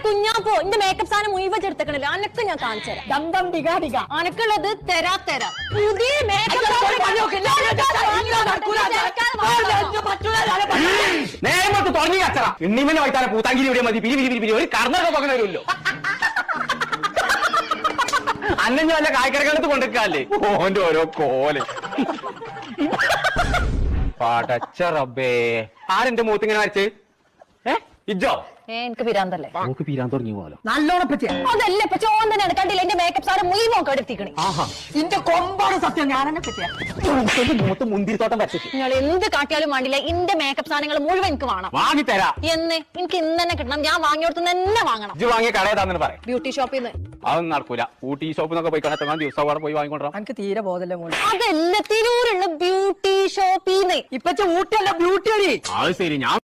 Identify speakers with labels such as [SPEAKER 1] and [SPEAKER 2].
[SPEAKER 1] കുഞ്ഞാപ്പോ എന്റെ മേക്കപ്പ് സാധനം മുഴുവൻ എടുത്തക്കണില്ല അനക്ക് ഞാൻ കാണിച്ചുതരാം അനക്കുള്ളത് തരാ പുതിയ മേക്കപ്പ്
[SPEAKER 2] നേരത്തെ തുടങ്ങി കച്ചറ എണ്ണിമനെ വൈത്താല പൂത്താങ്കിരി ഇവിടെ മതി പിരി ഒരു കർണൊക്കെ പകരം വരുമല്ലോ അന്നെ വല്ല കായ്ക്കരക്കടുത്ത് കൊണ്ടിരിക്കാല്ലേ ഓന്റെ ഓരോ കോല് പടച്ച റബ്ബേ ആരെന്റെ മൂത്തിങ്ങനെ വരച്ച് ഇജ്ജോ
[SPEAKER 1] എനിക്ക് പിരാന്തല്ലേ
[SPEAKER 2] നമുക്ക് പീരാൻ തുടങ്ങി പോലോ
[SPEAKER 3] നല്ലോണം പറ്റിയ
[SPEAKER 1] അതല്ല ഇപ്പൊ ചോൻ തന്നെയാണ് കണ്ടില്ല എന്റെ മേക്കപ്പ് സാധനം മുഴുവൻ എടുത്തിക്കണേ
[SPEAKER 3] ഇന്റെ കൊമ്പാണ് സത്യം ഞാനെന്നെ പറ്റിയ
[SPEAKER 2] മൂത്ത് മുന്തിരിത്തോട്ടം വരച്ചിട്ട്
[SPEAKER 1] നിങ്ങൾ എന്ത് കാട്ടിയാലും വേണ്ടില്ല എന്റെ മേക്കപ്പ് സാധനങ്ങൾ മുഴുവൻ എനിക്ക് വേണം
[SPEAKER 2] വാങ്ങിത്തരാ
[SPEAKER 1] എന്ന് എനിക്ക് ഇന്ന് തന്നെ കിട്ടണം ഞാൻ വാങ്ങിയോടത്ത് തന്നെ വാങ്ങണം
[SPEAKER 2] ഇജ്ജ് വാങ്ങിയ കടയതാന്ന് പറയാം
[SPEAKER 1] ബ്യൂട്ടി ഷോപ്പിൽ നിന്ന്
[SPEAKER 2] അതൊന്നും നടക്കൂല ഊട്ടി ഷോപ്പിൽ നിന്നൊക്കെ പോയി കാണാൻ ദിവസം അവിടെ പോയി വാങ്ങിക്കൊണ്ടാ
[SPEAKER 3] എനിക്ക് തീരെ ബോധല്ലേ മോളെ
[SPEAKER 1] അതല്ല തിരൂരുള്ള ബ്യൂട്ടി ഷോപ്പിൽ നിന്ന്
[SPEAKER 3] ഇപ്പൊ ഊട്ടിയല്ല ബ്യൂട്ടി അടി
[SPEAKER 2] അത് ശരി ഞാൻ